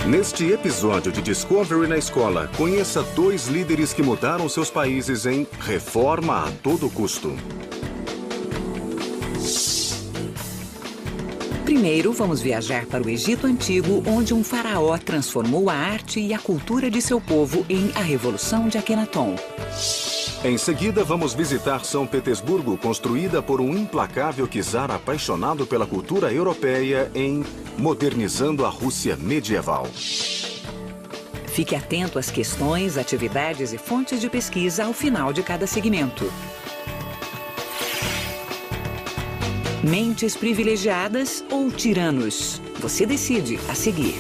Neste episódio de Discovery na Escola, conheça 2 líderes que mudaram seus países em Reforma a Todo Custo. Primeiro, vamos viajar para o Egito Antigo, onde um faraó transformou a arte e a cultura de seu povo em A Revolução de Akenaton. Em seguida, vamos visitar São Petersburgo, construída por um implacável czar apaixonado pela cultura europeia em Modernizando a Rússia Medieval. Fique atento às questões, atividades e fontes de pesquisa ao final de cada segmento. Mentes privilegiadas ou tiranos? Você decide a seguir.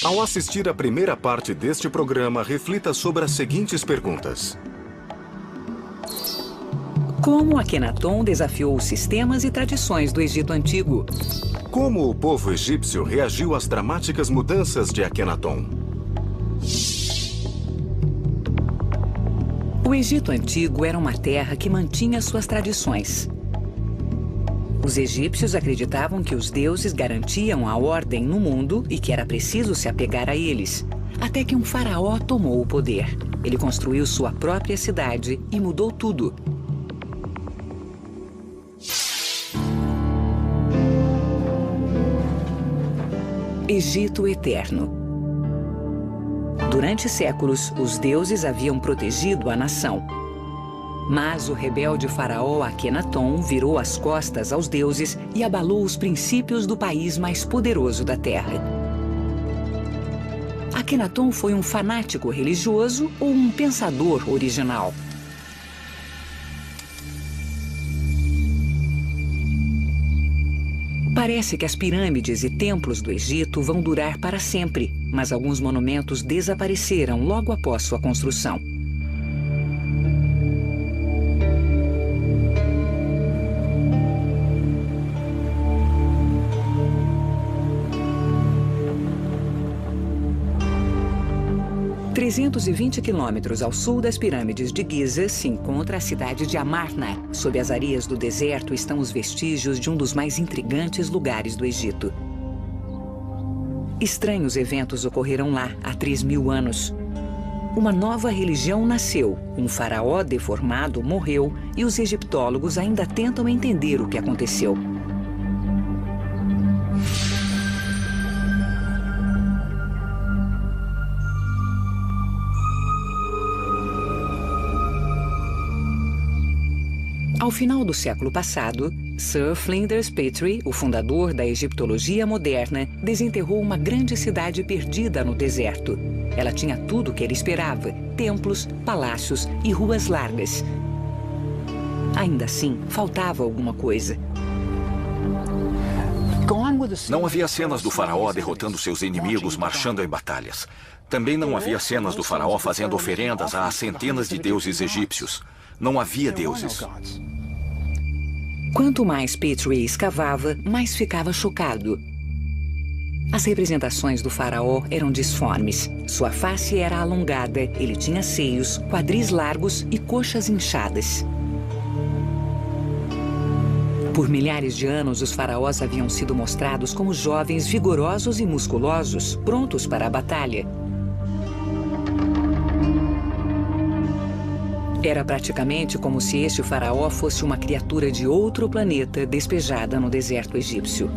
Ao assistir à primeira parte deste programa, reflita sobre as seguintes perguntas. Como Akenaton desafiou os sistemas e tradições do Egito Antigo? Como o povo egípcio reagiu às dramáticas mudanças de Akenaton? O Egito Antigo era uma terra que mantinha suas tradições. Os egípcios acreditavam que os deuses garantiam a ordem no mundo e que era preciso se apegar a eles. Até que um faraó tomou o poder. Ele construiu sua própria cidade e mudou tudo. Egito Eterno. Durante séculos, os deuses haviam protegido a nação. Mas o rebelde faraó Akenaton virou as costas aos deuses e abalou os princípios do país mais poderoso da terra. Akenaton foi um fanático religioso ou um pensador original? Parece que as pirâmides e templos do Egito vão durar para sempre, mas alguns monumentos desapareceram logo após sua construção. A 320 quilômetros ao sul das pirâmides de Giza se encontra a cidade de Amarna. Sob as areias do deserto estão os vestígios de um dos mais intrigantes lugares do Egito. Estranhos eventos ocorreram lá há 3.000 anos. Uma nova religião nasceu, um faraó deformado morreu e os egiptólogos ainda tentam entender o que aconteceu. Ao final do século passado, Sir Flinders Petrie, o fundador da egiptologia moderna, desenterrou uma grande cidade perdida no deserto. Ela tinha tudo o que ele esperava: templos, palácios e ruas largas. Ainda assim, faltava alguma coisa. Não havia cenas do faraó derrotando seus inimigos, marchando em batalhas. Também não havia cenas do faraó fazendo oferendas a centenas de deuses egípcios. Não havia deuses. Quanto mais Petrie escavava, mais ficava chocado. As representações do faraó eram disformes. Sua face era alongada, ele tinha seios, quadris largos e coxas inchadas. Por milhares de anos, os faraós haviam sido mostrados como jovens vigorosos e musculosos, prontos para a batalha. Era praticamente como se este faraó fosse uma criatura de outro planeta despejada no deserto egípcio.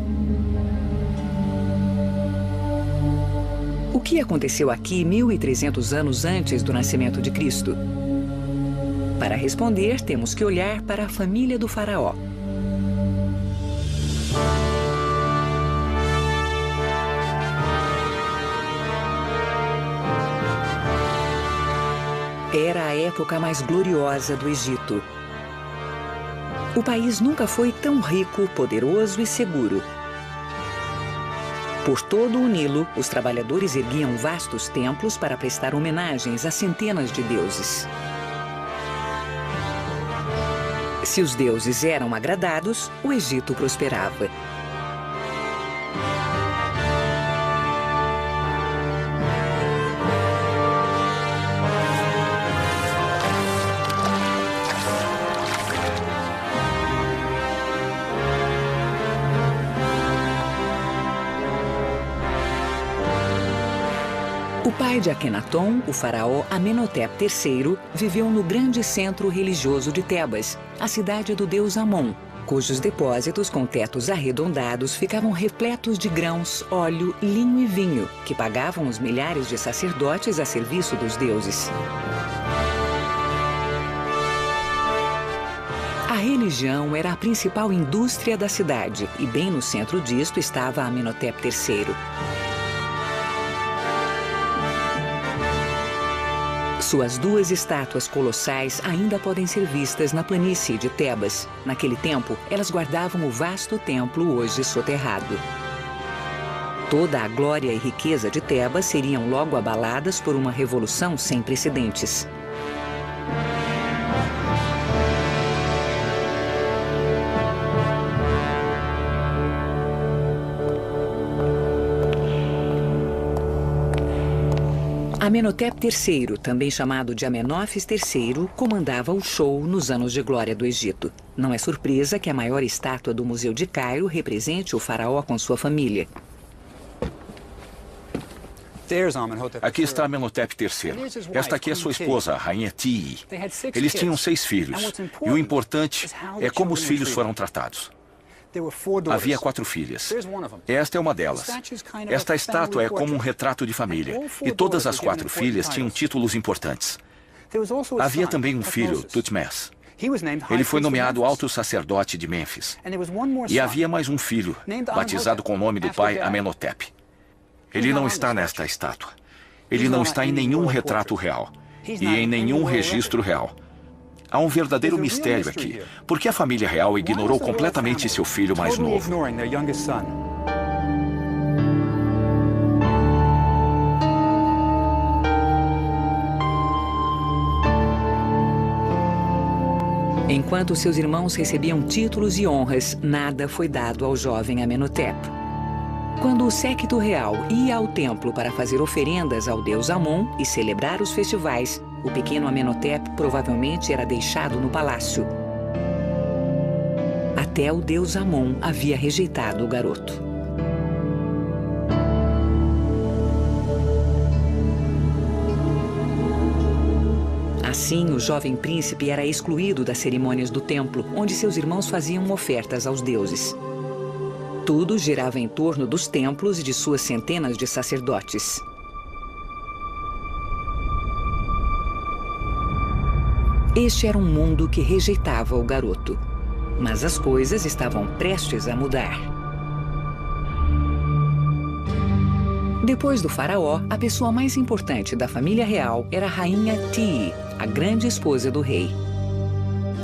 O que aconteceu aqui 1.300 anos antes do nascimento de Cristo? Para responder, temos que olhar para a família do faraó. Era a época mais gloriosa do Egito. O país nunca foi tão rico, poderoso e seguro. Por todo o Nilo, os trabalhadores erguiam vastos templos para prestar homenagens a centenas de deuses. Se os deuses eram agradados, o Egito prosperava. O pai de Akenaton, o faraó Amenhotep III, viveu no grande centro religioso de Tebas, a cidade do deus Amon, cujos depósitos com tetos arredondados ficavam repletos de grãos, óleo, linho e vinho, que pagavam os milhares de sacerdotes a serviço dos deuses. A religião era a principal indústria da cidade, e bem no centro disto estava Amenhotep III. Suas duas estátuas colossais ainda podem ser vistas na planície de Tebas. Naquele tempo, elas guardavam o vasto templo hoje soterrado. Toda a glória e riqueza de Tebas seriam logo abaladas por uma revolução sem precedentes. Amenhotep III, também chamado de Amenófis III, comandava o show nos anos de glória do Egito. Não é surpresa que a maior estátua do Museu de Cairo represente o faraó com sua família. Aqui está Amenhotep III. Esta aqui é sua esposa, a rainha Tii. Eles tinham 6 filhos. E o importante é como os filhos foram tratados. Havia 4 filhas. Esta é uma delas. Esta estátua é como um retrato de família. E todas as 4 filhas tinham títulos importantes. Havia também um filho, Tutmés. Ele foi nomeado alto sacerdote de Mênfis. E havia mais um filho, batizado com o nome do pai Amenhotep. Ele não está nesta estátua. Ele não está em nenhum retrato real. E em nenhum registro real. Há um verdadeiro mistério aqui. Por que a família real ignorou completamente seu filho mais novo? Enquanto seus irmãos recebiam títulos e honras, nada foi dado ao jovem Amenhotep. Quando o séquito real ia ao templo para fazer oferendas ao deus Amon e celebrar os festivais, o pequeno Amenhotep provavelmente era deixado no palácio. Até o deus Amon havia rejeitado o garoto. Assim, o jovem príncipe era excluído das cerimônias do templo, onde seus irmãos faziam ofertas aos deuses. Tudo girava em torno dos templos e de suas centenas de sacerdotes. Este era um mundo que rejeitava o garoto. Mas as coisas estavam prestes a mudar. Depois do faraó, a pessoa mais importante da família real era a rainha Tii, a grande esposa do rei.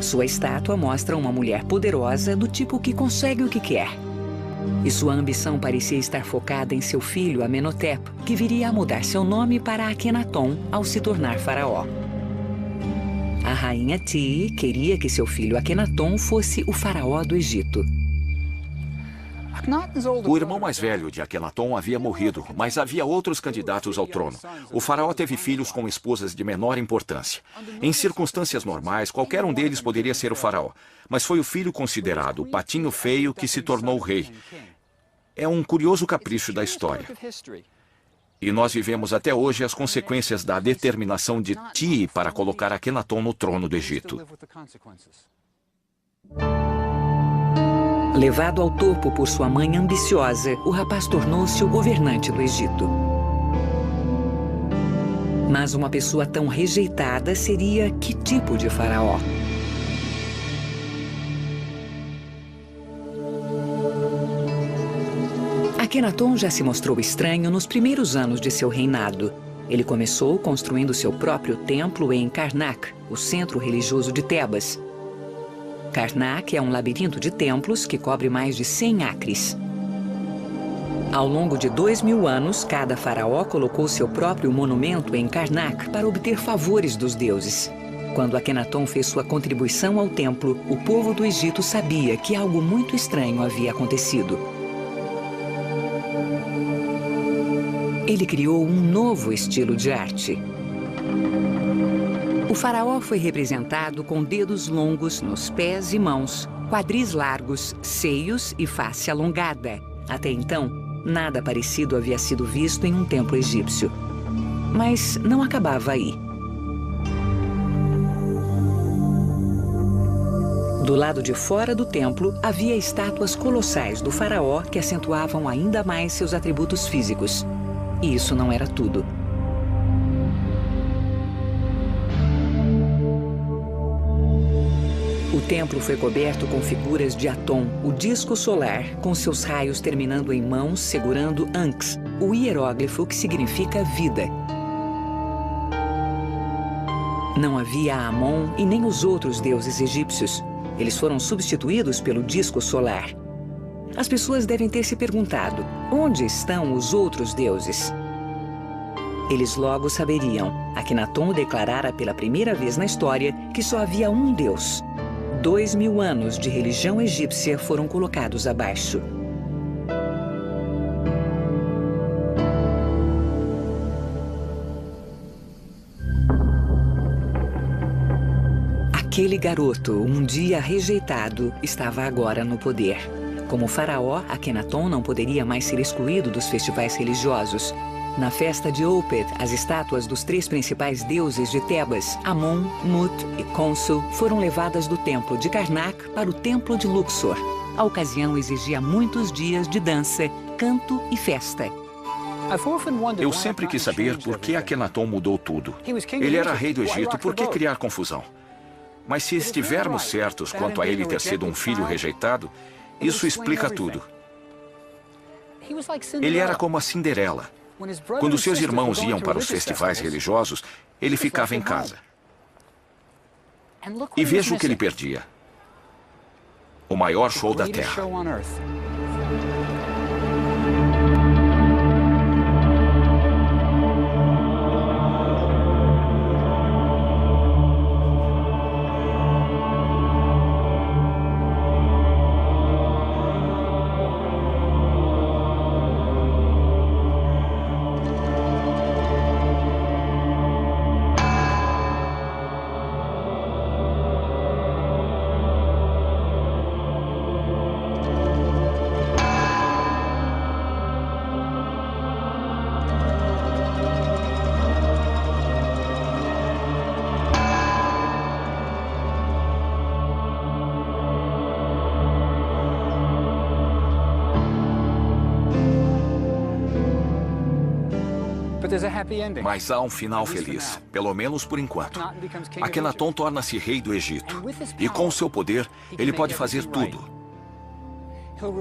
Sua estátua mostra uma mulher poderosa do tipo que consegue o que quer. E sua ambição parecia estar focada em seu filho Amenhotep, que viria a mudar seu nome para Akenaton ao se tornar faraó. A rainha Tii queria que seu filho Akenaton fosse o faraó do Egito. O irmão mais velho de Akenaton havia morrido, mas havia outros candidatos ao trono. O faraó teve filhos com esposas de menor importância. Em circunstâncias normais, qualquer um deles poderia ser o faraó, mas foi o filho considerado o patinho feio que se tornou rei. É um curioso capricho da história. E nós vivemos até hoje as consequências da determinação de Tii para colocar Akenaton no trono do Egito. Levado ao topo por sua mãe ambiciosa, o rapaz tornou-se o governante do Egito. Mas uma pessoa tão rejeitada seria que tipo de faraó? Akenaton já se mostrou estranho nos primeiros anos de seu reinado. Ele começou construindo seu próprio templo em Karnak, o centro religioso de Tebas. Karnak é um labirinto de templos que cobre mais de 100 acres. Ao longo de 2000 anos, cada faraó colocou seu próprio monumento em Karnak para obter favores dos deuses. Quando Akenaton fez sua contribuição ao templo, o povo do Egito sabia que algo muito estranho havia acontecido. Ele criou um novo estilo de arte. O faraó foi representado com dedos longos nos pés e mãos, quadris largos, seios e face alongada. Até então, nada parecido havia sido visto em um templo egípcio. Mas não acabava aí. Do lado de fora do templo, havia estátuas colossais do faraó que acentuavam ainda mais seus atributos físicos. E isso não era tudo. O templo foi coberto com figuras de Aton, o disco solar, com seus raios terminando em mãos segurando Ankhs, o hieróglifo que significa vida. Não havia Amon e nem os outros deuses egípcios. Eles foram substituídos pelo disco solar. As pessoas devem ter se perguntado, onde estão os outros deuses? Eles logo saberiam. Akenaton declarara pela primeira vez na história que só havia um deus. 2000 anos de religião egípcia foram colocados abaixo. Aquele garoto, um dia rejeitado, estava agora no poder. Como faraó, Akenaton não poderia mais ser excluído dos festivais religiosos. Na festa de Opet, as estátuas dos 3 principais deuses de Tebas, Amon, Mut e Khonsu, foram levadas do templo de Karnak para o templo de Luxor. A ocasião exigia muitos dias de dança, canto e festa. Eu sempre quis saber por que Akenaton mudou tudo. Ele era rei do Egito, por que criar confusão? Mas se estivermos certos quanto a ele ter sido um filho rejeitado, isso explica tudo. Ele era como a Cinderela. Quando seus irmãos iam para os festivais religiosos, ele ficava em casa. E veja o que ele perdia. O maior show da Terra. Mas há um final feliz, pelo menos por enquanto. Akenaton torna-se rei do Egito. E com o seu poder, ele pode fazer tudo.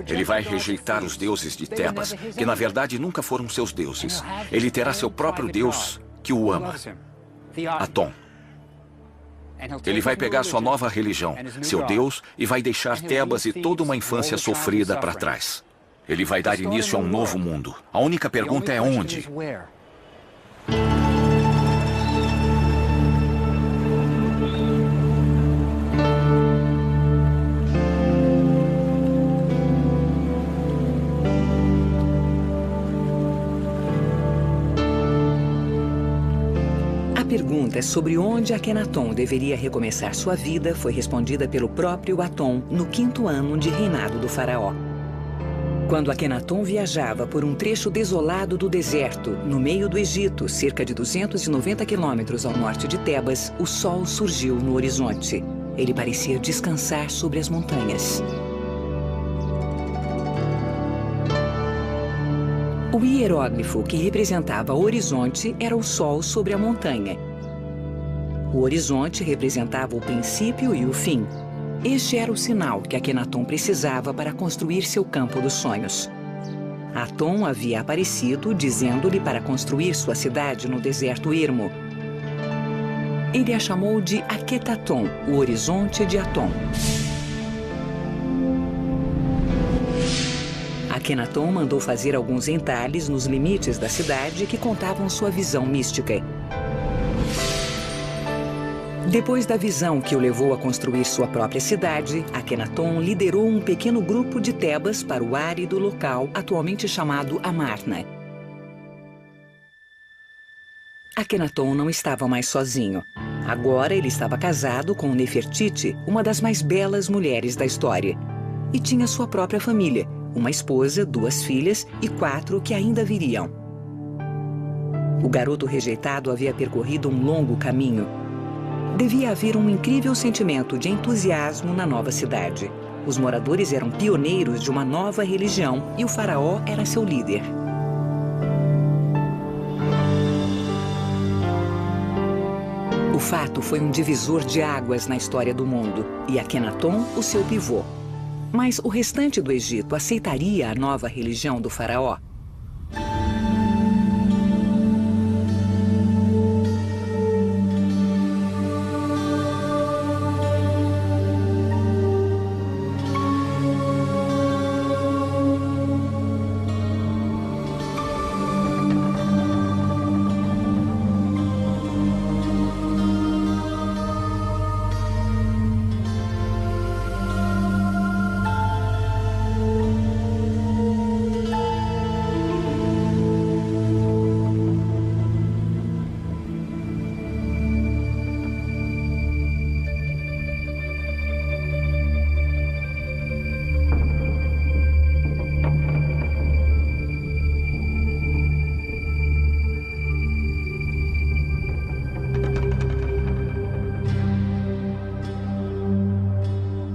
Ele vai rejeitar os deuses de Tebas, que na verdade nunca foram seus deuses. Ele terá seu próprio deus que o ama, Aton. Ele vai pegar sua nova religião, seu deus, e vai deixar Tebas e toda uma infância sofrida para trás. Ele vai dar início a um novo mundo. A única pergunta é onde? A pergunta sobre onde Akenaton deveria recomeçar sua vida foi respondida pelo próprio Aton no 5º ano de reinado do faraó. Quando Akenaton viajava por um trecho desolado do deserto, no meio do Egito, cerca de 290 quilômetros ao norte de Tebas, o sol surgiu no horizonte. Ele parecia descansar sobre as montanhas. O hieróglifo que representava o horizonte era o sol sobre a montanha. O horizonte representava o princípio e o fim. Este era o sinal que Akenaton precisava para construir seu campo dos sonhos. Aton havia aparecido dizendo-lhe para construir sua cidade no deserto ermo. Ele a chamou de Akhetaton, o horizonte de Aton. Akhenaton mandou fazer alguns entalhes nos limites da cidade que contavam sua visão mística. Depois da visão que o levou a construir sua própria cidade, Akhenaton liderou um pequeno grupo de Tebas para o árido local atualmente chamado Amarna. Akhenaton não estava mais sozinho. Agora ele estava casado com Nefertiti, uma das mais belas mulheres da história. E tinha sua própria família, uma esposa, 2 filhas e 4 que ainda viriam. O garoto rejeitado havia percorrido um longo caminho. Devia haver um incrível sentimento de entusiasmo na nova cidade. Os moradores eram pioneiros de uma nova religião e o faraó era seu líder. O fato foi um divisor de águas na história do mundo e Akhenaton o seu pivô. Mas o restante do Egito aceitaria a nova religião do faraó?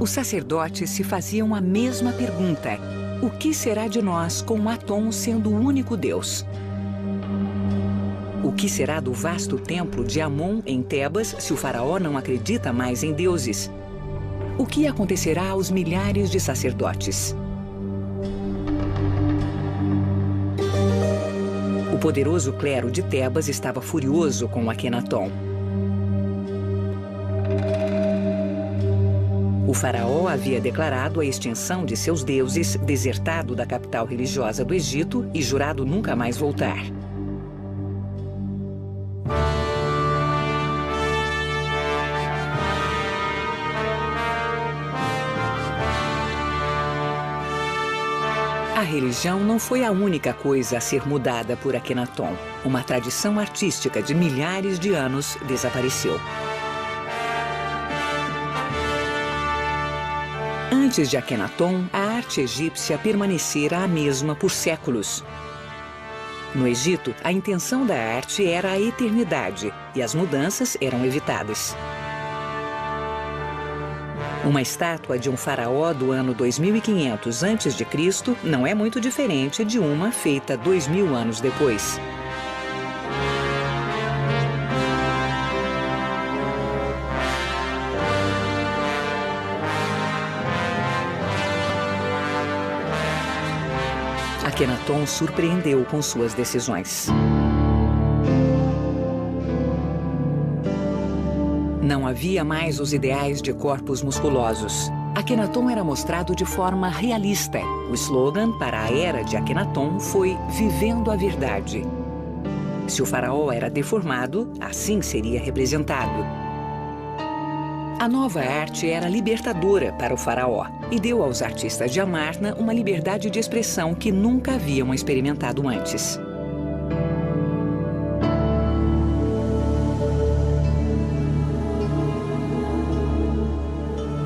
Os sacerdotes se faziam a mesma pergunta: o que será de nós com Aton sendo o único Deus? O que será do vasto templo de Amon em Tebas se o faraó não acredita mais em deuses? O que acontecerá aos milhares de sacerdotes? O poderoso clero de Tebas estava furioso com Akhenaton. O faraó havia declarado a extinção de seus deuses, desertado da capital religiosa do Egito e jurado nunca mais voltar. A religião não foi a única coisa a ser mudada por Akhenaton. Uma tradição artística de milhares de anos desapareceu. Antes de Akhenaton, a arte egípcia permanecera a mesma por séculos. No Egito, a intenção da arte era a eternidade e as mudanças eram evitadas. Uma estátua de um faraó do ano 2500 a.C. não é muito diferente de uma feita 2000 anos depois. Akhenaton surpreendeu com suas decisões. Não havia mais os ideais de corpos musculosos. Akhenaton era mostrado de forma realista. O slogan para a era de Akhenaton foi "Vivendo a Verdade". Se o faraó era deformado, assim seria representado. A nova arte era libertadora para o faraó e deu aos artistas de Amarna uma liberdade de expressão que nunca haviam experimentado antes.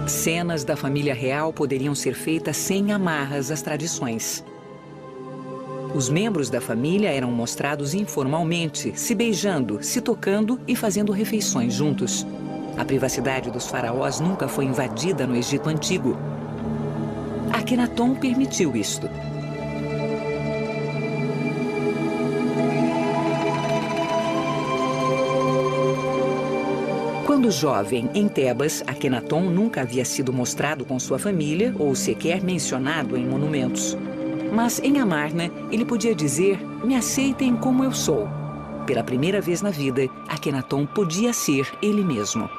Cenas da família real poderiam ser feitas sem amarras às tradições. Os membros da família eram mostrados informalmente, se beijando, se tocando e fazendo refeições juntos. A privacidade dos faraós nunca foi invadida no Egito Antigo. Akhenaton permitiu isto. Quando jovem, em Tebas, Akhenaton nunca havia sido mostrado com sua família ou sequer mencionado em monumentos. Mas em Amarna, ele podia dizer: "Me aceitem como eu sou". Pela primeira vez na vida, Akhenaton podia ser ele mesmo.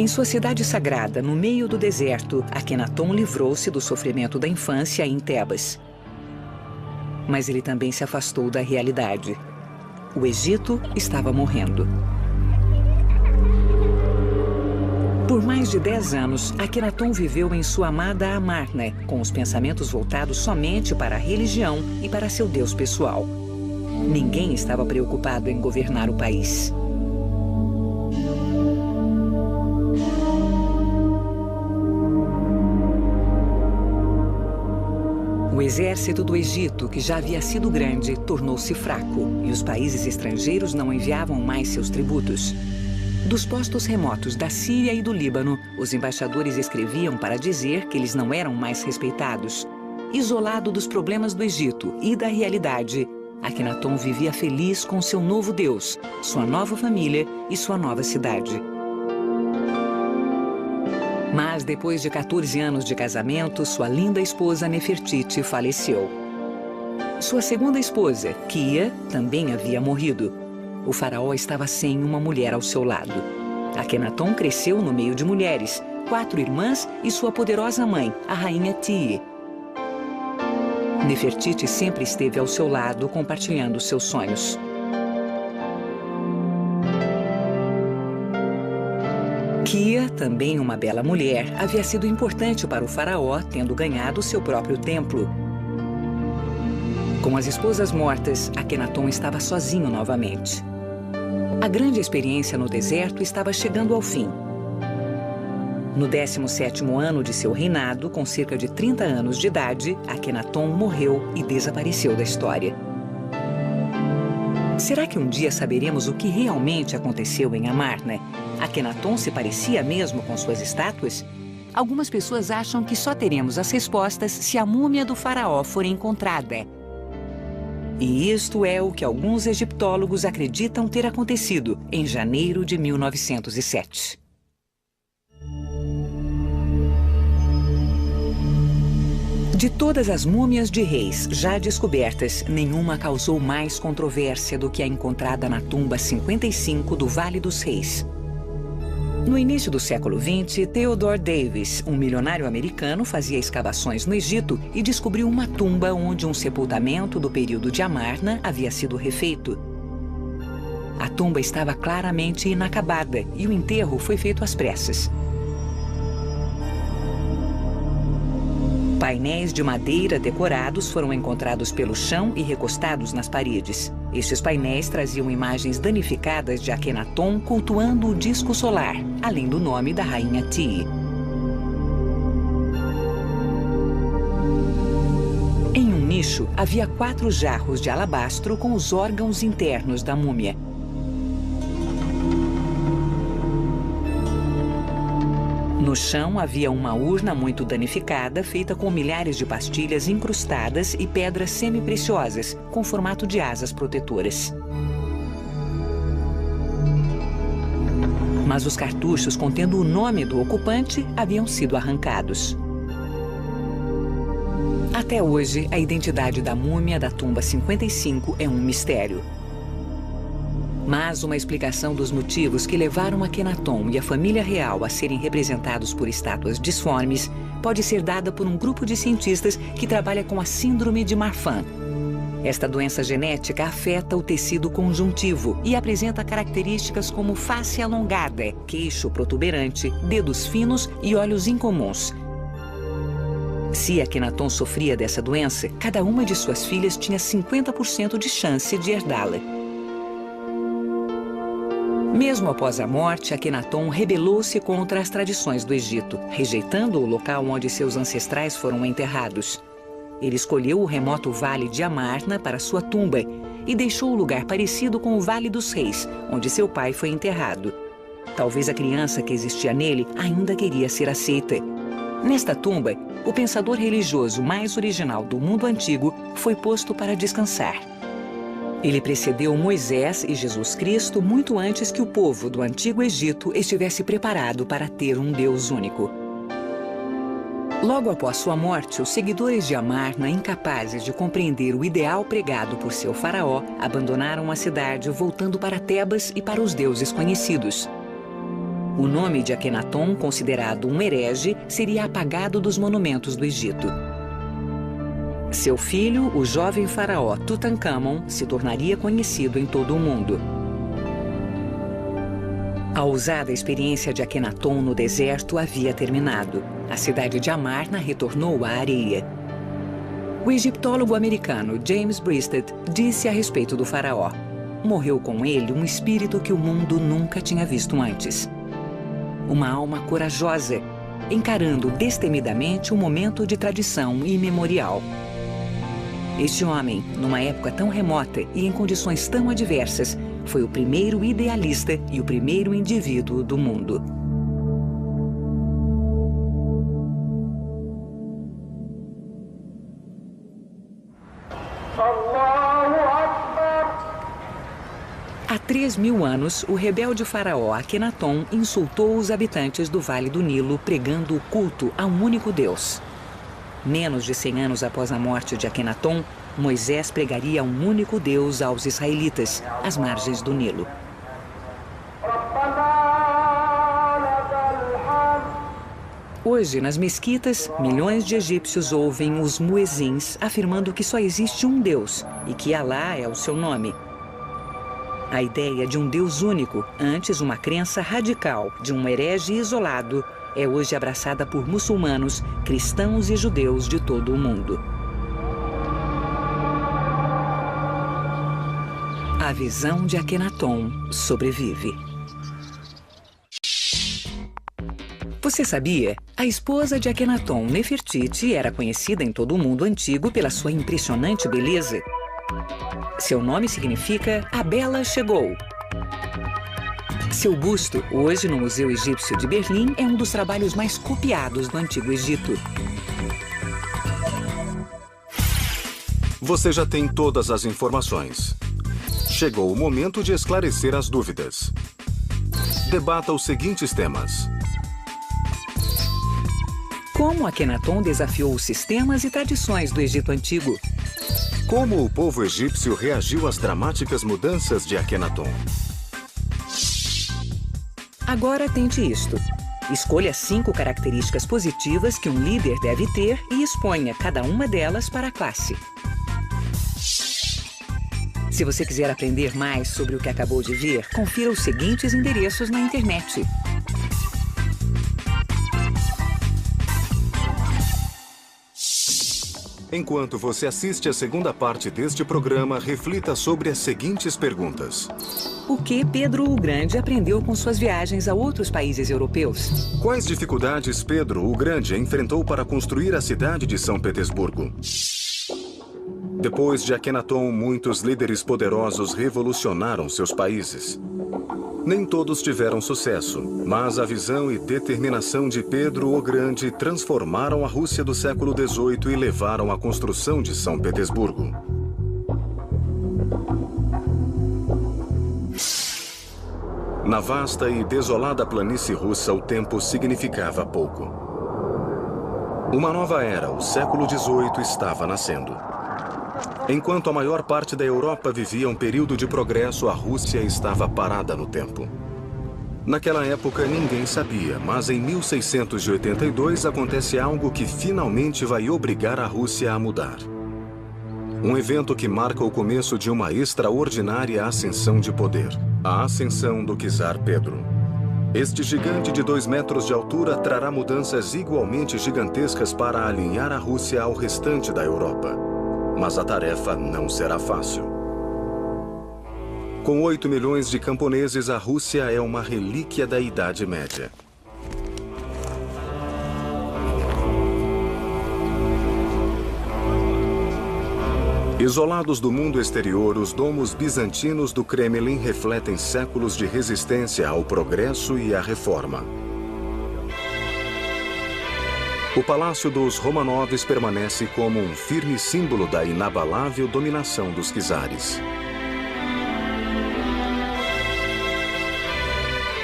Em sua cidade sagrada, no meio do deserto, Akenaton livrou-se do sofrimento da infância em Tebas. Mas ele também se afastou da realidade. O Egito estava morrendo. Por mais de 10 anos, Akenaton viveu em sua amada Amarna, com os pensamentos voltados somente para a religião e para seu Deus pessoal. Ninguém estava preocupado em governar o país. O exército do Egito, que já havia sido grande, tornou-se fraco e os países estrangeiros não enviavam mais seus tributos. Dos postos remotos da Síria e do Líbano, os embaixadores escreviam para dizer que eles não eram mais respeitados. Isolado dos problemas do Egito e da realidade, Akenaton vivia feliz com seu novo Deus, sua nova família e sua nova cidade. Mas depois de 14 anos de casamento, sua linda esposa Nefertiti faleceu. Sua segunda esposa, Kia, também havia morrido. O faraó estava sem uma mulher ao seu lado. Akenaton cresceu no meio de mulheres, 4 irmãs e sua poderosa mãe, a rainha Tii. Nefertiti sempre esteve ao seu lado, compartilhando seus sonhos. Kia, também uma bela mulher, havia sido importante para o faraó, tendo ganhado seu próprio templo. Com as esposas mortas, Akenaton estava sozinho novamente. A grande experiência no deserto estava chegando ao fim. No 17º ano de seu reinado, com cerca de 30 anos de idade, Akenaton morreu e desapareceu da história. Será que um dia saberemos o que realmente aconteceu em Amarna? Akenaton se parecia mesmo com suas estátuas? Algumas pessoas acham que só teremos as respostas se a múmia do faraó for encontrada. E isto é o que alguns egiptólogos acreditam ter acontecido em janeiro de 1907. De todas as múmias de reis já descobertas, nenhuma causou mais controvérsia do que a encontrada na tumba 55 do Vale dos Reis. No início do século XX, Theodore Davis, um milionário americano, fazia escavações no Egito e descobriu uma tumba onde um sepultamento do período de Amarna havia sido refeito. A tumba estava claramente inacabada e o enterro foi feito às pressas. Painéis de madeira decorados foram encontrados pelo chão e recostados nas paredes. Estes painéis traziam imagens danificadas de Akenaton cultuando o disco solar, além do nome da rainha Tii. Em um nicho, havia 4 jarros de alabastro com os órgãos internos da múmia. No chão havia uma urna muito danificada, feita com milhares de pastilhas incrustadas e pedras semi-preciosas, com formato de asas protetoras. Mas os cartuchos contendo o nome do ocupante haviam sido arrancados. Até hoje, a identidade da múmia da tumba 55 é um mistério. Mas uma explicação dos motivos que levaram Akenaton e a família real a serem representados por estátuas disformes pode ser dada por um grupo de cientistas que trabalha com a síndrome de Marfan. Esta doença genética afeta o tecido conjuntivo e apresenta características como face alongada, queixo protuberante, dedos finos e olhos incomuns. Se Akenaton sofria dessa doença, cada uma de suas filhas tinha 50% de chance de herdá-la. Mesmo após a morte, Akenaton rebelou-se contra as tradições do Egito, rejeitando o local onde seus ancestrais foram enterrados. Ele escolheu o remoto Vale de Amarna para sua tumba e deixou o lugar parecido com o Vale dos Reis, onde seu pai foi enterrado. Talvez a criança que existia nele ainda queria ser aceita. Nesta tumba, o pensador religioso mais original do mundo antigo foi posto para descansar. Ele precedeu Moisés e Jesus Cristo muito antes que o povo do Antigo Egito estivesse preparado para ter um Deus único. Logo após sua morte, os seguidores de Amarna, incapazes de compreender o ideal pregado por seu faraó, abandonaram a cidade, voltando para Tebas e para os deuses conhecidos. O nome de Akenaton, considerado um herege, seria apagado dos monumentos do Egito. Seu filho, o jovem faraó Tutankhamon, se tornaria conhecido em todo o mundo. A ousada experiência de Akenaton no deserto havia terminado. A cidade de Amarna retornou à areia. O egiptólogo americano James Breasted disse a respeito do faraó: morreu com ele um espírito que o mundo nunca tinha visto antes. Uma alma corajosa, encarando destemidamente um momento de tradição imemorial. Este homem, numa época tão remota e em condições tão adversas, foi o primeiro idealista e o primeiro indivíduo do mundo. Há 3.000 anos, o rebelde faraó Akenaton insultou os habitantes do Vale do Nilo, pregando o culto a um único Deus. Menos de 100 anos após a morte de Akenaton, Moisés pregaria a um único Deus aos israelitas, às margens do Nilo. Hoje, nas mesquitas, milhões de egípcios ouvem os muezins afirmando que só existe um Deus e que Alá é o seu nome. A ideia de um Deus único, antes uma crença radical de um herege isolado, é hoje abraçada por muçulmanos, cristãos e judeus de todo o mundo. A visão de Akenaton sobrevive. Você sabia? A esposa de Akenaton, Nefertiti, era conhecida em todo o mundo antigo pela sua impressionante beleza. Seu nome significa "A Bela Chegou". Seu busto, hoje no Museu Egípcio de Berlim, é um dos trabalhos mais copiados do Antigo Egito. Você já tem todas as informações. Chegou o momento de esclarecer as dúvidas. Debata os seguintes temas. Como Akenaton desafiou os sistemas e tradições do Egito Antigo? Como o povo egípcio reagiu às dramáticas mudanças de Akenaton? Agora tente isto. Escolha 5 características positivas que um líder deve ter e exponha cada uma delas para a classe. Se você quiser aprender mais sobre o que acabou de ver, confira os seguintes endereços na internet. Enquanto você assiste a segunda parte deste programa, reflita sobre as seguintes perguntas. O que Pedro o Grande aprendeu com suas viagens a outros países europeus? Quais dificuldades Pedro o Grande enfrentou para construir a cidade de São Petersburgo? Depois de Akenaton, muitos líderes poderosos revolucionaram seus países. Nem todos tiveram sucesso, mas a visão e determinação de Pedro o Grande transformaram a Rússia do século XVIII e levaram à construção de São Petersburgo. Na vasta e desolada planície russa, o tempo significava pouco. Uma nova era, o século XVIII, estava nascendo. Enquanto a maior parte da Europa vivia um período de progresso, a Rússia estava parada no tempo. Naquela época, ninguém sabia, mas em 1682 acontece algo que finalmente vai obrigar a Rússia a mudar. Um evento que marca o começo de uma extraordinária ascensão de poder. A ascensão do czar Pedro. Este gigante de 2 metros de altura trará mudanças igualmente gigantescas para alinhar a Rússia ao restante da Europa. Mas a tarefa não será fácil. Com 8 milhões de camponeses, a Rússia é uma relíquia da Idade Média. Isolados do mundo exterior, os domos bizantinos do Kremlin refletem séculos de resistência ao progresso e à reforma. O Palácio dos Romanovs permanece como um firme símbolo da inabalável dominação dos czares.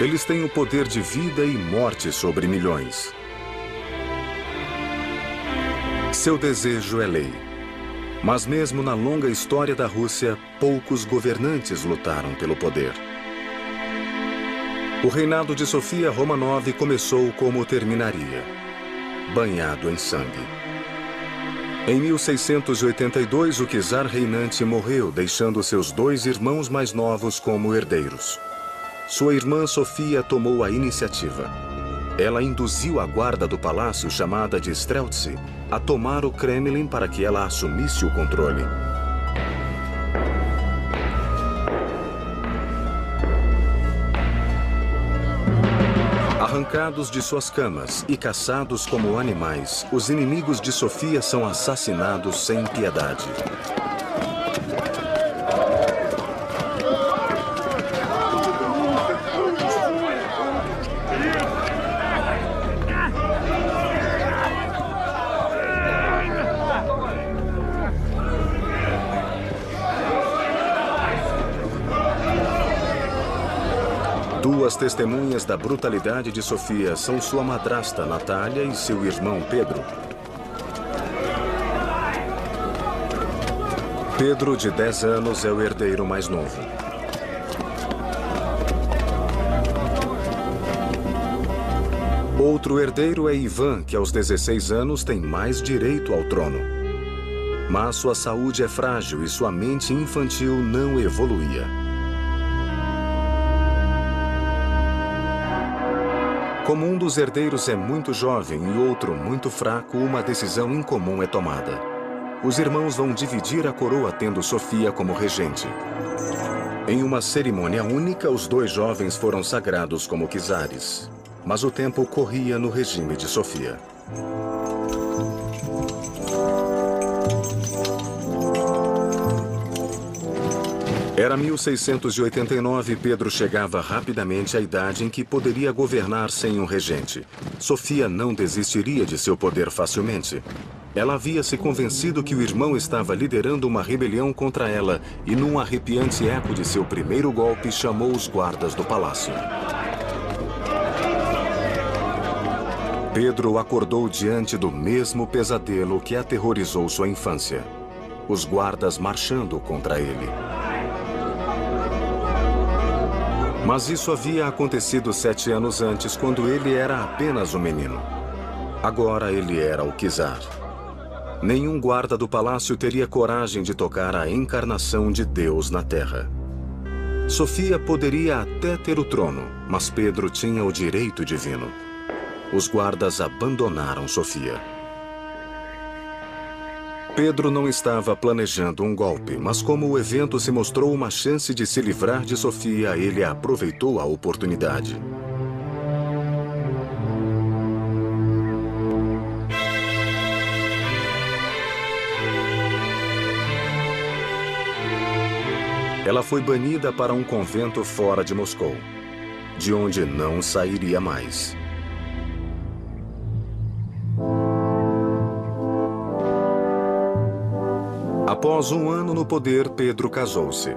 Eles têm o poder de vida e morte sobre milhões. Seu desejo é lei. Mas mesmo na longa história da Rússia, poucos governantes lutaram pelo poder. O reinado de Sofia Romanov começou como terminaria, banhado em sangue. Em 1682, o czar reinante morreu, deixando seus 2 irmãos mais novos como herdeiros. Sua irmã Sofia tomou a iniciativa. Ela induziu a guarda do palácio, chamada de Streltsy, a tomar o Kremlin para que ela assumisse o controle. Arrancados de suas camas e caçados como animais, os inimigos de Sofia são assassinados sem piedade. Duas testemunhas da brutalidade de Sofia são sua madrasta, Natália, e seu irmão, Pedro. Pedro, de 10 anos, é o herdeiro mais novo. Outro herdeiro é Ivan, que aos 16 anos tem mais direito ao trono. Mas sua saúde é frágil e sua mente infantil não evoluía. Como um dos herdeiros é muito jovem e outro muito fraco, uma decisão incomum é tomada. Os irmãos vão dividir a coroa, tendo Sofia como regente. Em uma cerimônia única, os 2 jovens foram sagrados como czares. Mas o tempo corria no regime de Sofia. Era 1689 e Pedro chegava rapidamente à idade em que poderia governar sem um regente. Sofia não desistiria de seu poder facilmente. Ela havia se convencido que o irmão estava liderando uma rebelião contra ela e, num arrepiante eco de seu primeiro golpe, chamou os guardas do palácio. Pedro acordou diante do mesmo pesadelo que aterrorizou sua infância. Os guardas marchando contra ele. Mas isso havia acontecido 7 anos antes, quando ele era apenas um menino. Agora ele era o czar. Nenhum guarda do palácio teria coragem de tocar a encarnação de Deus na terra. Sofia poderia até ter o trono, mas Pedro tinha o direito divino. Os guardas abandonaram Sofia. Pedro não estava planejando um golpe, mas como o evento se mostrou uma chance de se livrar de Sofia, ele aproveitou a oportunidade. Ela foi banida para um convento fora de Moscou, de onde não sairia mais. Após um ano no poder, Pedro casou-se.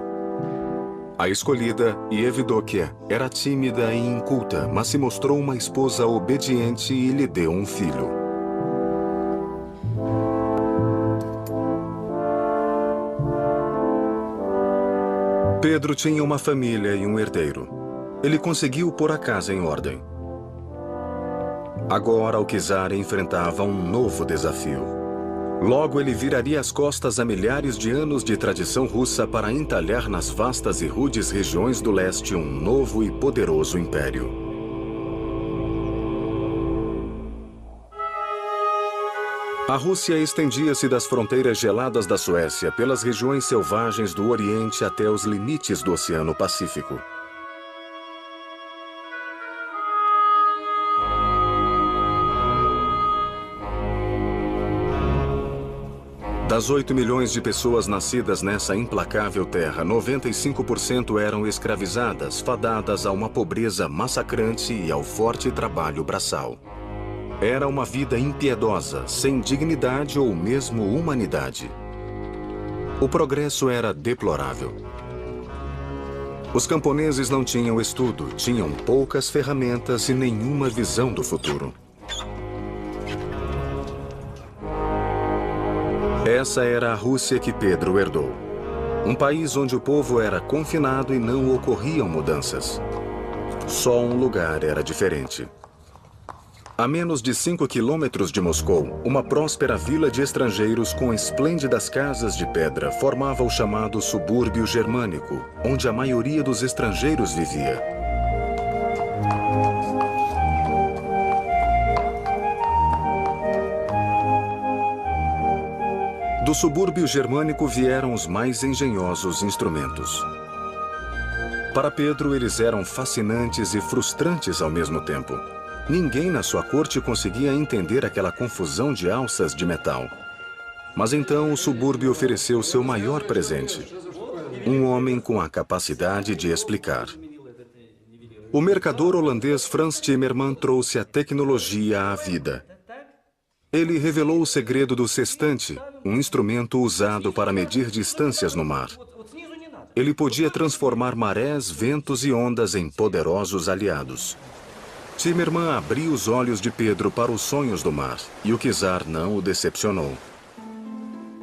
A escolhida, Evdokia, era tímida e inculta, mas se mostrou uma esposa obediente e lhe deu um filho. Pedro tinha uma família e um herdeiro. Ele conseguiu pôr a casa em ordem. Agora o czar enfrentava um novo desafio. Logo, ele viraria as costas a milhares de anos de tradição russa para entalhar nas vastas e rudes regiões do leste um novo e poderoso império. A Rússia estendia-se das fronteiras geladas da Suécia pelas regiões selvagens do Oriente até os limites do Oceano Pacífico. Das 8 milhões de pessoas nascidas nessa implacável terra, 95% eram escravizadas, fadadas a uma pobreza massacrante e ao forte trabalho braçal. Era uma vida impiedosa, sem dignidade ou mesmo humanidade. O progresso era deplorável. Os camponeses não tinham estudo, tinham poucas ferramentas e nenhuma visão do futuro. Essa era a Rússia que Pedro herdou. Um país onde o povo era confinado e não ocorriam mudanças. Só um lugar era diferente. A menos de 5 quilômetros de Moscou, uma próspera vila de estrangeiros com esplêndidas casas de pedra formava o chamado subúrbio germânico, onde a maioria dos estrangeiros vivia. Do subúrbio germânico vieram os mais engenhosos instrumentos. Para Pedro, eles eram fascinantes e frustrantes ao mesmo tempo. Ninguém na sua corte conseguia entender aquela confusão de alças de metal. Mas então o subúrbio ofereceu seu maior presente. Um homem com a capacidade de explicar. O mercador holandês Frans Timmerman trouxe a tecnologia à vida. Ele revelou o segredo do sextante, um instrumento usado para medir distâncias no mar. Ele podia transformar marés, ventos e ondas em poderosos aliados. Timmerman abriu os olhos de Pedro para os sonhos do mar, e o czar não o decepcionou.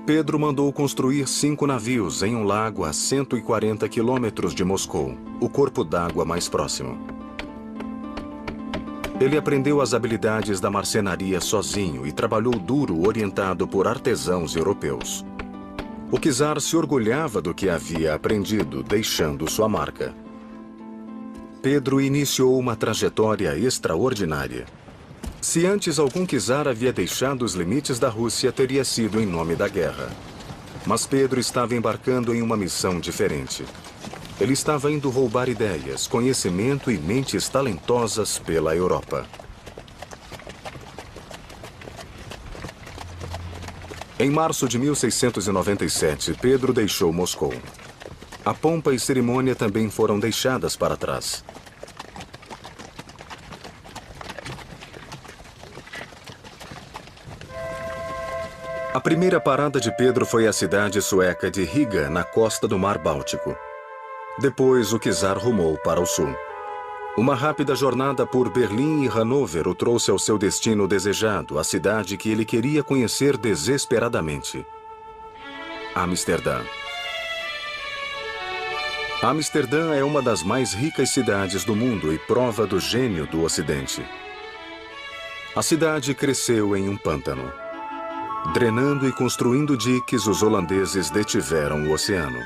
Pedro mandou construir 5 navios em um lago a 140 quilômetros de Moscou, o corpo d'água mais próximo. Ele aprendeu as habilidades da marcenaria sozinho e trabalhou duro orientado por artesãos europeus. O czar se orgulhava do que havia aprendido, deixando sua marca. Pedro iniciou uma trajetória extraordinária. Se antes algum czar havia deixado os limites da Rússia, teria sido em nome da guerra. Mas Pedro estava embarcando em uma missão diferente. Ele estava indo roubar ideias, conhecimento e mentes talentosas pela Europa. Em março de 1697, Pedro deixou Moscou. A pompa e cerimônia também foram deixadas para trás. A primeira parada de Pedro foi a cidade sueca de Riga, na costa do Mar Báltico. Depois, o czar rumou para o sul. Uma rápida jornada por Berlim e Hanover o trouxe ao seu destino desejado, a cidade que ele queria conhecer desesperadamente: Amsterdã. Amsterdã é uma das mais ricas cidades do mundo e prova do gênio do Ocidente. A cidade cresceu em um pântano. Drenando e construindo diques, os holandeses detiveram o oceano.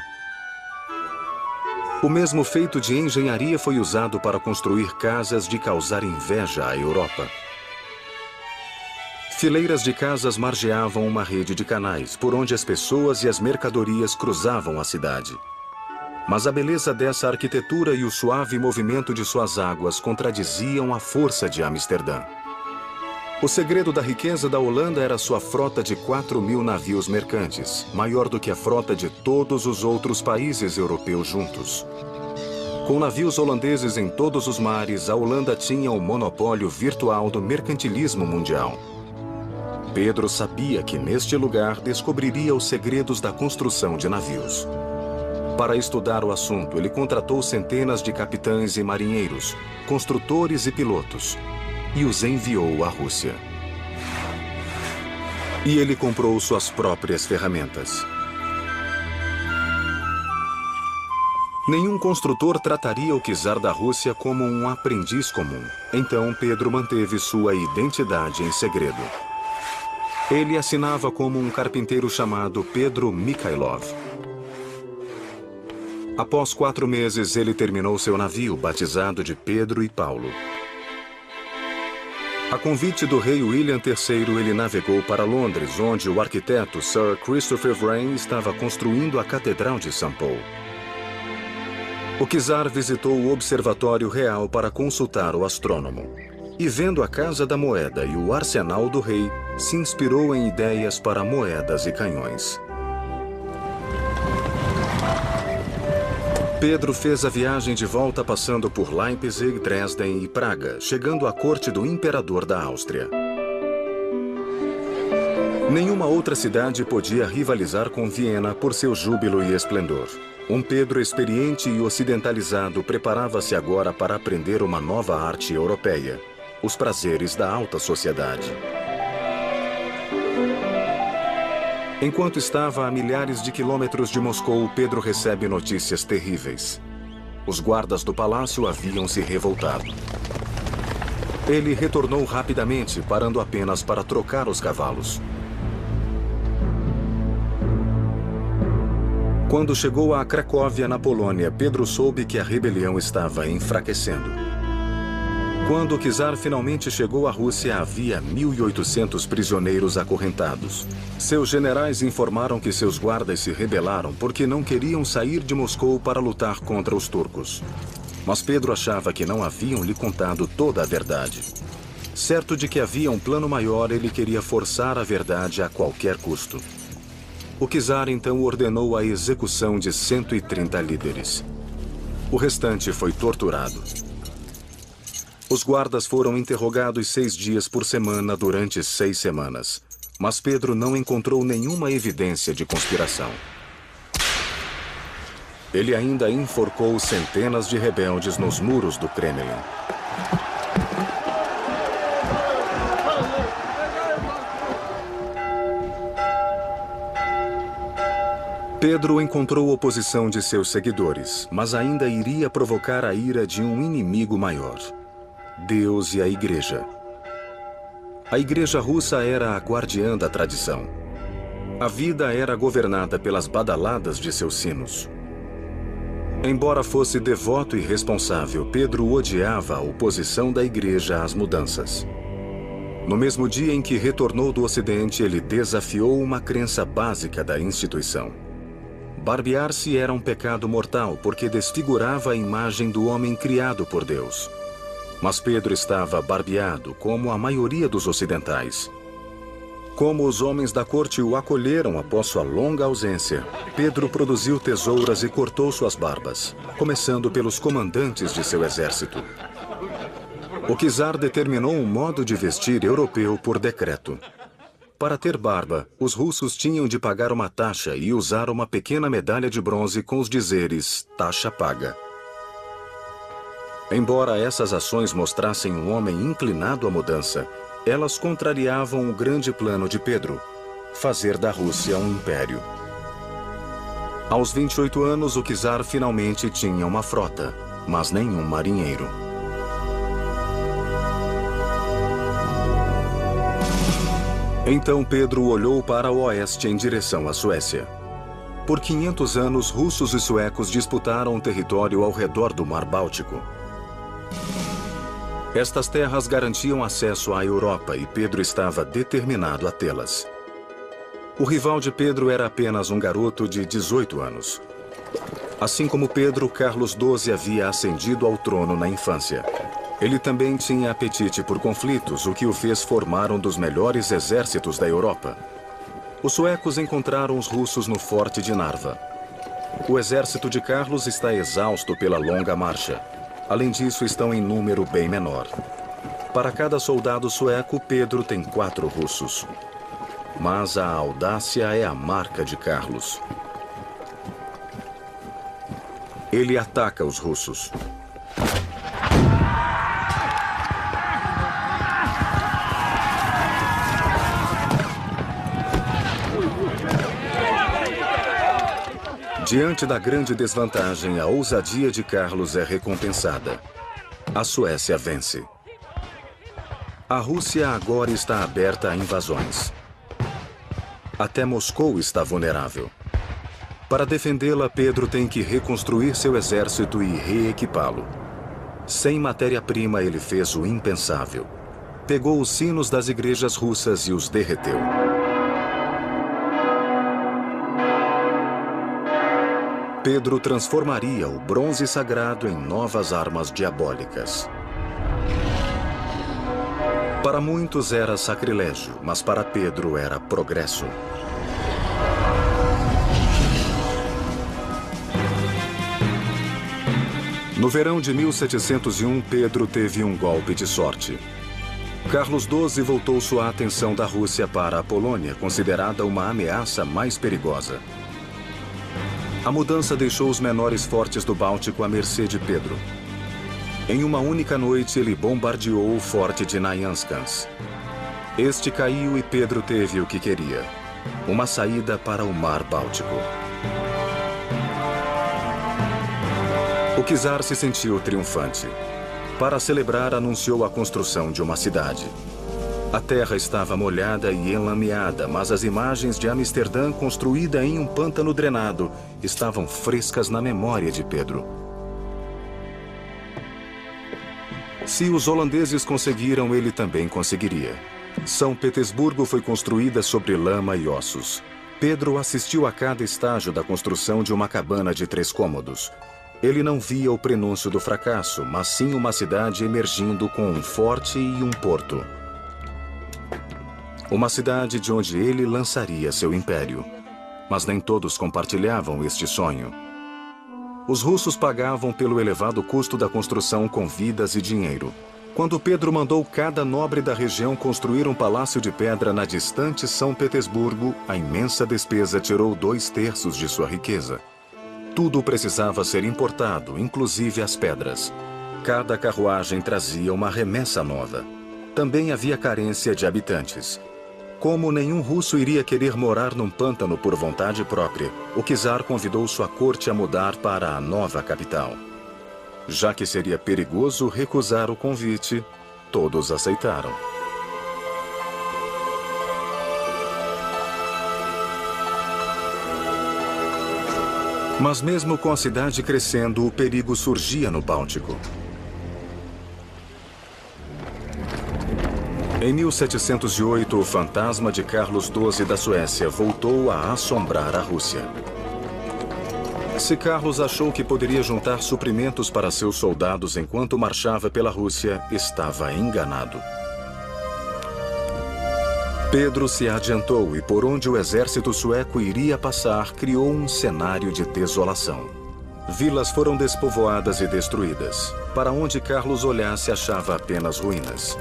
O mesmo feito de engenharia foi usado para construir casas de causar inveja à Europa. Fileiras de casas margeavam uma rede de canais, por onde as pessoas e as mercadorias cruzavam a cidade. Mas a beleza dessa arquitetura e o suave movimento de suas águas contradiziam a força de Amsterdã. O segredo da riqueza da Holanda era sua frota de 4.000 navios mercantes, maior do que a frota de todos os outros países europeus juntos. Com navios holandeses em todos os mares, a Holanda tinha o monopólio virtual do mercantilismo mundial. Pedro sabia que neste lugar descobriria os segredos da construção de navios. Para estudar o assunto, ele contratou centenas de capitães e marinheiros, construtores e pilotos, e os enviou à Rússia. E ele comprou suas próprias ferramentas. Nenhum construtor trataria o czar da Rússia como um aprendiz comum. Então Pedro manteve sua identidade em segredo. Ele assinava como um carpinteiro chamado Pedro Mikhailov. Após 4 meses, ele terminou seu navio, batizado de Pedro e Paulo. A convite do rei William III, ele navegou para Londres, onde o arquiteto Sir Christopher Wren estava construindo a Catedral de St. Paul. O czar visitou o Observatório Real para consultar o astrônomo. E vendo a Casa da Moeda e o arsenal do rei, se inspirou em ideias para moedas e canhões. Pedro fez a viagem de volta passando por Leipzig, Dresden e Praga, chegando à corte do imperador da Áustria. Nenhuma outra cidade podia rivalizar com Viena por seu júbilo e esplendor. Um Pedro experiente e ocidentalizado preparava-se agora para aprender uma nova arte europeia, os prazeres da alta sociedade. Enquanto estava a milhares de quilômetros de Moscou, Pedro recebe notícias terríveis. Os guardas do palácio haviam se revoltado. Ele retornou rapidamente, parando apenas para trocar os cavalos. Quando chegou a Cracóvia, na Polônia, Pedro soube que a rebelião estava enfraquecendo. Quando o czar finalmente chegou à Rússia, havia 1.800 prisioneiros acorrentados. Seus generais informaram que seus guardas se rebelaram porque não queriam sair de Moscou para lutar contra os turcos. Mas Pedro achava que não haviam lhe contado toda a verdade. Certo de que havia um plano maior, ele queria forçar a verdade a qualquer custo. O czar então ordenou a execução de 130 líderes. O restante foi torturado. Os guardas foram interrogados 6 dias por semana durante 6 semanas. Mas Pedro não encontrou nenhuma evidência de conspiração. Ele ainda enforcou centenas de rebeldes nos muros do Kremlin. Pedro encontrou oposição de seus seguidores, mas ainda iria provocar a ira de um inimigo maior: Deus e a Igreja. A Igreja russa era a guardiã da tradição. A vida era governada pelas badaladas de seus sinos. Embora fosse devoto e responsável, Pedro odiava a oposição da Igreja às mudanças. No mesmo dia em que retornou do Ocidente, ele desafiou uma crença básica da instituição. Barbear-se era um pecado mortal porque desfigurava a imagem do homem criado por Deus. Mas Pedro estava barbeado, como a maioria dos ocidentais. Como os homens da corte o acolheram após sua longa ausência, Pedro produziu tesouras e cortou suas barbas, começando pelos comandantes de seu exército. O czar determinou um modo de vestir europeu por decreto. Para ter barba, os russos tinham de pagar uma taxa e usar uma pequena medalha de bronze com os dizeres "taxa paga". Embora essas ações mostrassem um homem inclinado à mudança, elas contrariavam o grande plano de Pedro: fazer da Rússia um império. Aos 28 anos, o czar finalmente tinha uma frota, mas nenhum marinheiro. Então Pedro olhou para o oeste em direção à Suécia. Por 500 anos, russos e suecos disputaram o território ao redor do Mar Báltico. Estas terras garantiam acesso à Europa e Pedro estava determinado a tê-las. O rival de Pedro era apenas um garoto de 18 anos. Assim como Pedro, Carlos XII havia ascendido ao trono na infância. Ele também tinha apetite por conflitos, o que o fez formar um dos melhores exércitos da Europa. Os suecos encontraram os russos no forte de Narva. O exército de Carlos está exausto pela longa marcha. Além disso, estão em número bem menor. Para cada soldado sueco, Pedro tem 4 russos. Mas a audácia é a marca de Carlos. Ele ataca os russos. Diante da grande desvantagem, a ousadia de Carlos é recompensada. A Suécia vence. A Rússia agora está aberta a invasões. Até Moscou está vulnerável. Para defendê-la, Pedro tem que reconstruir seu exército e reequipá-lo. Sem matéria-prima, ele fez o impensável. Pegou os sinos das igrejas russas e os derreteu. Pedro transformaria o bronze sagrado em novas armas diabólicas. Para muitos era sacrilégio, mas para Pedro era progresso. No verão de 1701, Pedro teve um golpe de sorte. Carlos XII voltou sua atenção da Rússia para a Polônia, considerada uma ameaça mais perigosa. A mudança deixou os menores fortes do Báltico à mercê de Pedro. Em uma única noite, ele bombardeou o forte de Nyanskans. Este caiu e Pedro teve o que queria: uma saída para o Mar Báltico. O czar se sentiu triunfante. Para celebrar, anunciou a construção de uma cidade. A terra estava molhada e enlameada, mas as imagens de Amsterdã, construída em um pântano drenado, estavam frescas na memória de Pedro. Se os holandeses conseguiram, ele também conseguiria. São Petersburgo foi construída sobre lama e ossos. Pedro assistiu a cada estágio da construção de uma cabana de 3 cômodos. Ele não via o prenúncio do fracasso, mas sim uma cidade emergindo com um forte e um porto. Uma cidade de onde ele lançaria seu império. Mas nem todos compartilhavam este sonho. Os russos pagavam pelo elevado custo da construção com vidas e dinheiro. Quando Pedro mandou cada nobre da região construir um palácio de pedra na distante São Petersburgo, a imensa despesa tirou 2/3 de sua riqueza. Tudo precisava ser importado, inclusive as pedras. Cada carruagem trazia uma remessa nova. Também havia carência de habitantes. Como nenhum russo iria querer morar num pântano por vontade própria, o czar convidou sua corte a mudar para a nova capital. Já que seria perigoso recusar o convite, todos aceitaram. Mas mesmo com a cidade crescendo, o perigo surgia no Báltico. Em 1708, o fantasma de Carlos XII da Suécia voltou a assombrar a Rússia. Se Carlos achou que poderia juntar suprimentos para seus soldados enquanto marchava pela Rússia, estava enganado. Pedro se adiantou e, por onde o exército sueco iria passar, criou um cenário de desolação. Vilas foram despovoadas e destruídas. Para onde Carlos olhasse, achava apenas ruínas.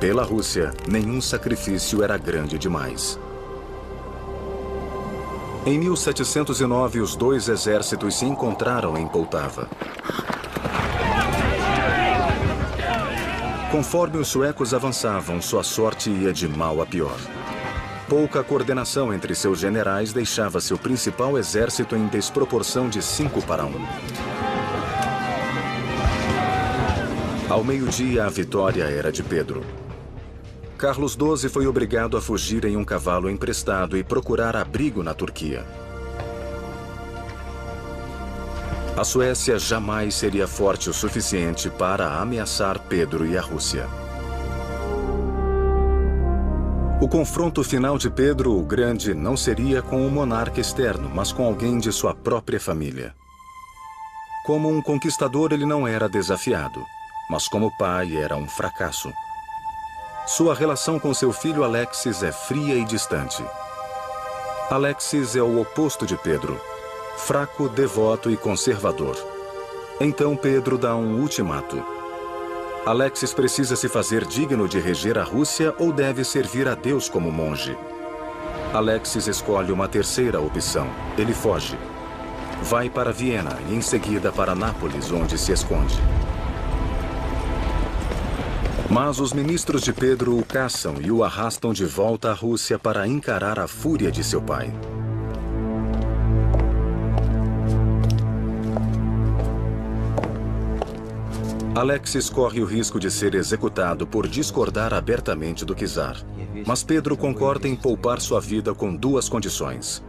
Pela Rússia, nenhum sacrifício era grande demais. Em 1709, os 2 exércitos se encontraram em Poltava. Conforme os suecos avançavam, sua sorte ia de mal a pior. Pouca coordenação entre seus generais deixava seu principal exército em desproporção de 5-1. Ao meio-dia, a vitória era de Pedro. Carlos XII foi obrigado a fugir em um cavalo emprestado e procurar abrigo na Turquia. A Suécia jamais seria forte o suficiente para ameaçar Pedro e a Rússia. O confronto final de Pedro o Grande não seria com um monarca externo, mas com alguém de sua própria família. Como um conquistador, ele não era desafiado, mas como pai era um fracasso. Sua relação com seu filho Alexis é fria e distante. Alexis é o oposto de Pedro, fraco, devoto e conservador. Então Pedro dá um ultimato. Alexis precisa se fazer digno de reger a Rússia ou deve servir a Deus como monge. Alexis escolhe uma terceira opção. Ele foge. Vai para Viena e em seguida para Nápoles, onde se esconde. Mas os ministros de Pedro o caçam e o arrastam de volta à Rússia para encarar a fúria de seu pai. Alexis corre o risco de ser executado por discordar abertamente do czar. Mas Pedro concorda em poupar sua vida com 2 condições.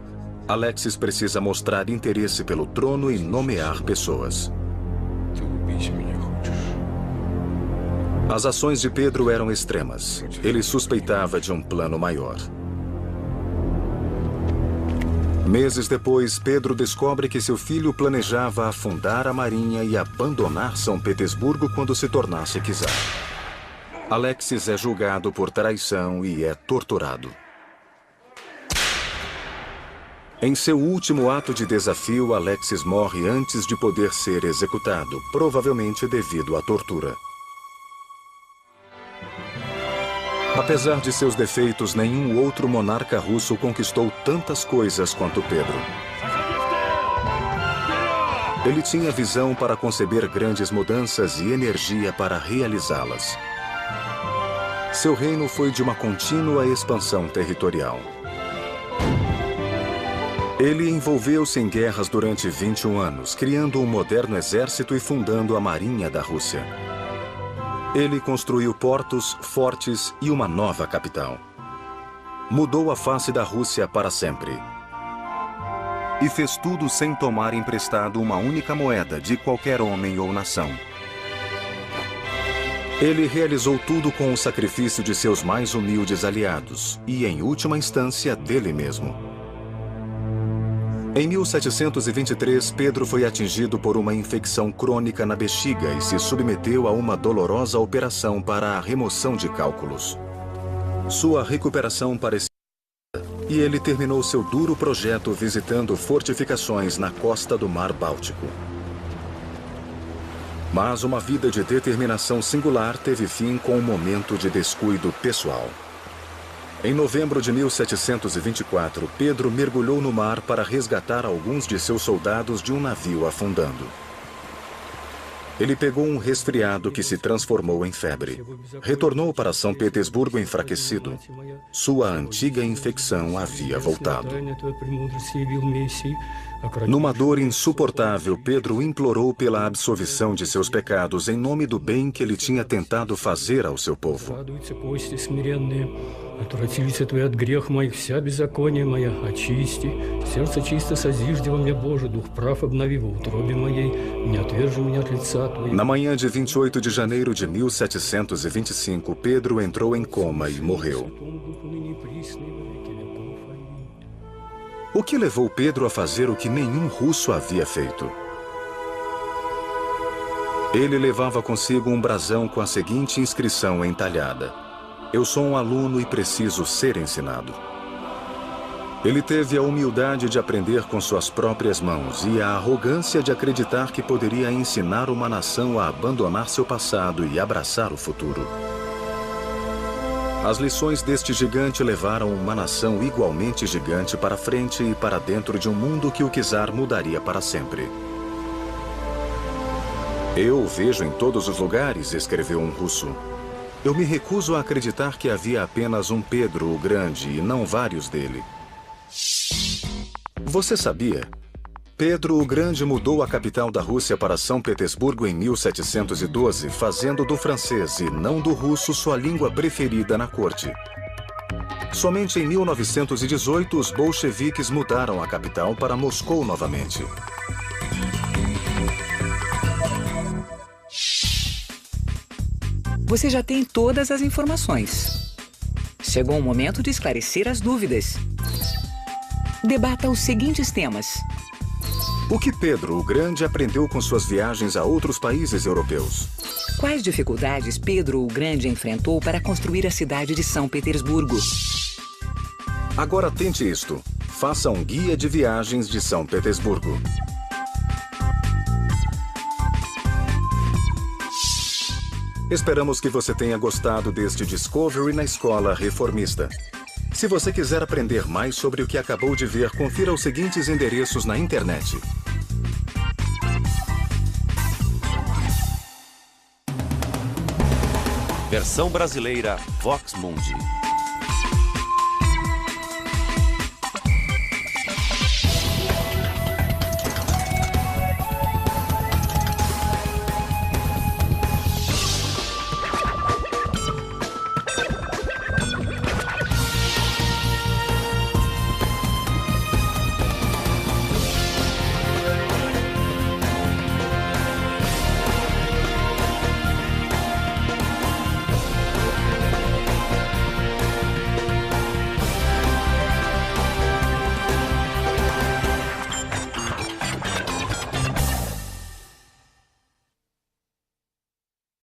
Alexis precisa mostrar interesse pelo trono e nomear pessoas. As ações de Pedro eram extremas. Ele suspeitava de um plano maior. Meses depois, Pedro descobre que seu filho planejava afundar a marinha e abandonar São Petersburgo quando se tornasse czar. Alexis é julgado por traição e é torturado. Em seu último ato de desafio, Alexis morre antes de poder ser executado, provavelmente devido à tortura. Apesar de seus defeitos, nenhum outro monarca russo conquistou tantas coisas quanto Pedro. Ele tinha visão para conceber grandes mudanças e energia para realizá-las. Seu reino foi de uma contínua expansão territorial. Ele envolveu-se em guerras durante 21 anos, criando um moderno exército e fundando a Marinha da Rússia. Ele construiu portos, fortes e uma nova capital. Mudou a face da Rússia para sempre. E fez tudo sem tomar emprestado uma única moeda de qualquer homem ou nação. Ele realizou tudo com o sacrifício de seus mais humildes aliados e, em última instância, dele mesmo. Em 1723, Pedro foi atingido por uma infecção crônica na bexiga e se submeteu a uma dolorosa operação para a remoção de cálculos. Sua recuperação parecia e ele terminou seu duro projeto visitando fortificações na costa do Mar Báltico. Mas uma vida de determinação singular teve fim com um momento de descuido pessoal. Em novembro de 1724, Pedro mergulhou no mar para resgatar alguns de seus soldados de um navio afundando. Ele pegou um resfriado que se transformou em febre. Retornou para São Petersburgo enfraquecido. Sua antiga infecção havia voltado. Numa dor insuportável, Pedro implorou pela absolvição de seus pecados em nome do bem que ele tinha tentado fazer ao seu povo. Na manhã de 28 de janeiro de 1725, Pedro entrou em coma e morreu. O que levou Pedro a fazer o que nenhum russo havia feito? Ele levava consigo um brasão com a seguinte inscrição entalhada: "Eu sou um aluno e preciso ser ensinado." Ele teve a humildade de aprender com suas próprias mãos e a arrogância de acreditar que poderia ensinar uma nação a abandonar seu passado e abraçar o futuro. As lições deste gigante levaram uma nação igualmente gigante para frente e para dentro de um mundo que o czar mudaria para sempre. "Eu o vejo em todos os lugares", escreveu um russo. "Eu me recuso a acreditar que havia apenas um Pedro o Grande e não vários dele." Você sabia? Pedro o Grande mudou a capital da Rússia para São Petersburgo em 1712, fazendo do francês e não do russo sua língua preferida na corte. Somente em 1918, os bolcheviques mudaram a capital para Moscou novamente. Você já tem todas as informações. Chegou o momento de esclarecer as dúvidas. Debata os seguintes temas. O que Pedro o Grande aprendeu com suas viagens a outros países europeus? Quais dificuldades Pedro o Grande enfrentou para construir a cidade de São Petersburgo? Agora tente isto. Faça um guia de viagens de São Petersburgo. Esperamos que você tenha gostado deste Discovery na Escola Reformista. Se você quiser aprender mais sobre o que acabou de ver, confira os seguintes endereços na internet. Versão brasileira Vox Mundi.